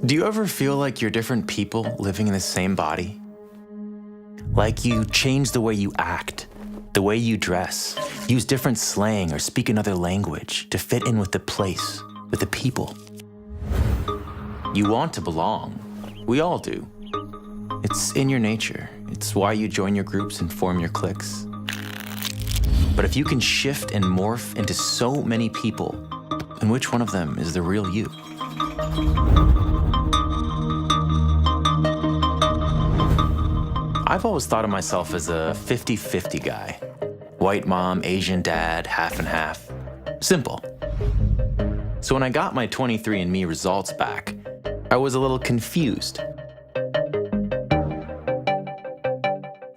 Do you ever feel like you're different people living in the same body? Like you change the way you act, the way you dress, use different slang or speak another language to fit in with the place, with the people. You want to belong. We all do. It's in your nature. It's why you join your groups and form your cliques. But if you can shift and morph into so many people, then which one of them is the real you? I've always thought of myself as a 50-50 guy. White mom, Asian dad, half and half. Simple. So when I got my 23andMe results back, I was a little confused.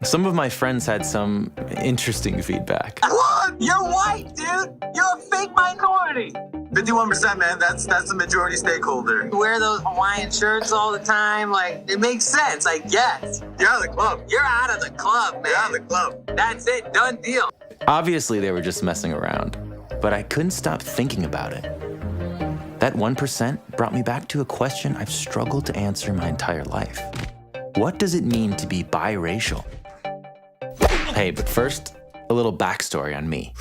Some of my friends had some interesting feedback. What? You're white, dude! You're a fake minority! 51%, man. That's the majority stakeholder. You wear those Hawaiian shirts all the time. Like, it makes sense, I guess. You're out of the club. You're out of the club, man. You're out of the club. That's it. Done deal. Obviously, they were just messing around, but I couldn't stop thinking about it. That 1% brought me back to a question I've struggled to answer my entire life. What does it mean to be biracial? Hey, but first, a little backstory on me.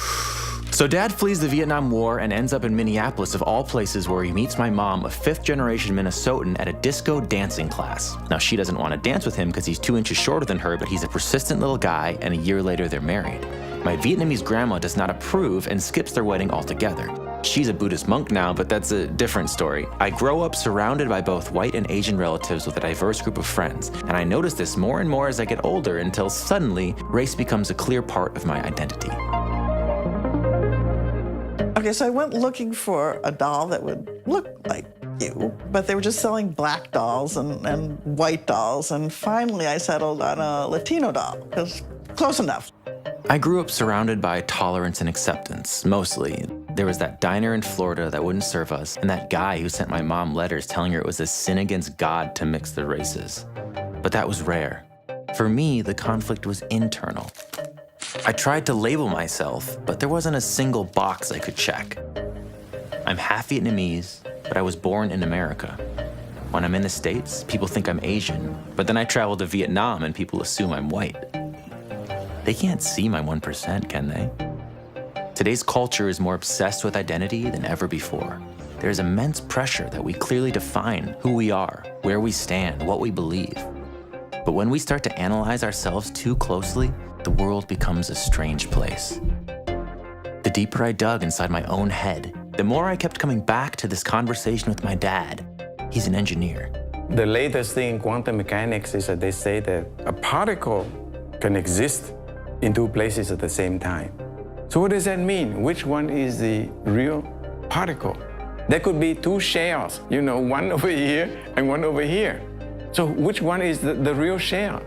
So Dad flees the Vietnam War and ends up in Minneapolis, of all places, where he meets my mom, a fifth-generation Minnesotan, at a disco dancing class. Now, she doesn't want to dance with him because he's 2 inches shorter than her, but he's a persistent little guy, and a year later, they're married. My Vietnamese grandma does not approve and skips their wedding altogether. She's a Buddhist monk now, but that's a different story. I grow up surrounded by both white and Asian relatives with a diverse group of friends, and I notice this more and more as I get older until suddenly race becomes a clear part of my identity. Okay, so I went looking for a doll that would look like you, but they were just selling black dolls and white dolls, and finally I settled on a Latino doll, because close enough. I grew up surrounded by tolerance and acceptance, mostly. There was that diner in Florida that wouldn't serve us, and that guy who sent my mom letters telling her it was a sin against God to mix the races. But that was rare. For me, the conflict was internal. I tried to label myself, but there wasn't a single box I could check. I'm half Vietnamese, but I was born in America. When I'm in the States, people think I'm Asian, but then I travel to Vietnam and people assume I'm white. They can't see my 1%, can they? Today's culture is more obsessed with identity than ever before. There's immense pressure that we clearly define who we are, where we stand, what we believe. But when we start to analyze ourselves too closely, the world becomes a strange place. The deeper I dug inside my own head, the more I kept coming back to this conversation with my dad. He's an engineer. The latest thing in quantum mechanics is that they say that a particle can exist in 2 places at the same time. So what does that mean? Which one is the real particle? There could be 2 shells, one over here and one over here. So which one is the real shell?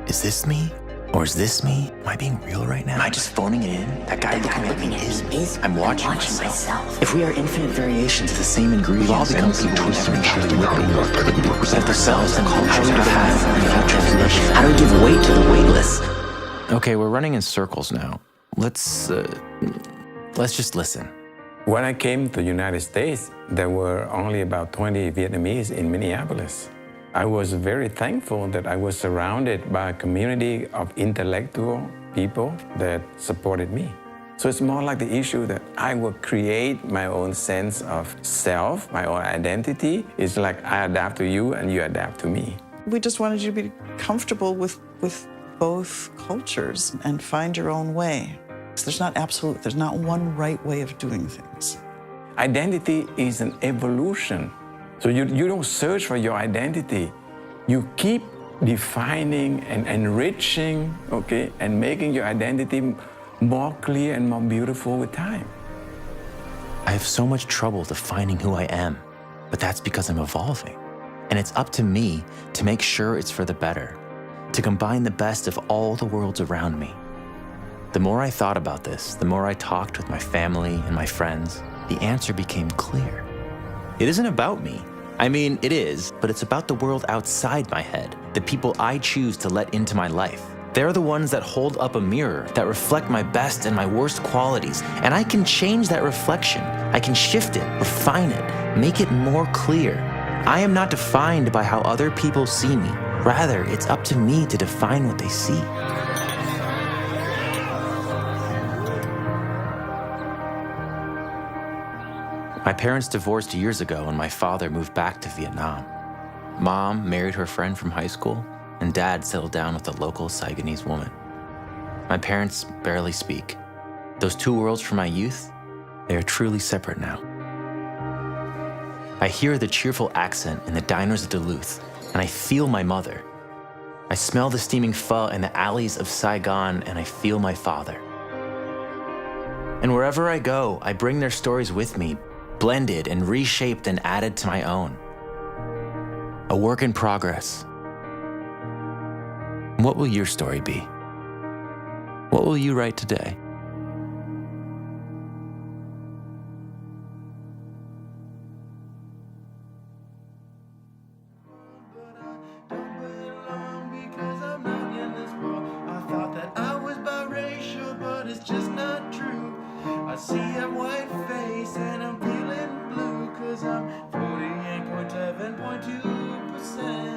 Is this me? Or is this me? Am I being real right now? Am I just phoning it in? That guy looking at me is me. I'm watching myself. If we are infinite variations of the same ingredients, we've all become people who never actually represent ourselves and cultures. How do we define translation? How do we give weight to the weightless? Okay, we're running in circles now. Let's just listen. When I came to the United States, there were only about 20 Vietnamese in Minneapolis. I was very thankful that I was surrounded by a community of intellectual people that supported me. So it's more like the issue that I will create my own sense of self, my own identity. It's like I adapt to you and you adapt to me. We just wanted you to be comfortable with both cultures and find your own way. There's not one right way of doing things. Identity is an evolution. So you don't search for your identity. You keep defining and enriching, okay, and making your identity more clear and more beautiful with time. I have so much trouble defining who I am, but that's because I'm evolving. And it's up to me to make sure it's for the better, to combine the best of all the worlds around me. The more I thought about this, the more I talked with my family and my friends, the answer became clear. It isn't about me. I mean, it is, but it's about the world outside my head, the people I choose to let into my life. They're the ones that hold up a mirror that reflect my best and my worst qualities, and I can change that reflection. I can shift it, refine it, make it more clear. I am not defined by how other people see me. Rather, it's up to me to define what they see. My parents divorced years ago and my father moved back to Vietnam. Mom married her friend from high school, and Dad settled down with a local Saigonese woman. My parents barely speak. Those two worlds from my youth, they are truly separate now. I hear the cheerful accent in the diners of Duluth, and I feel my mother. I smell the steaming pho in the alleys of Saigon, and I feel my father. And wherever I go, I bring their stories with me, blended and reshaped and added to my own. A work in progress. What will your story be? What will you write today? Because I'm not in this world. I thought that I was biracial, but it's just not true. I see a white face and I'm feeling blue, cause I'm 48.7.2%.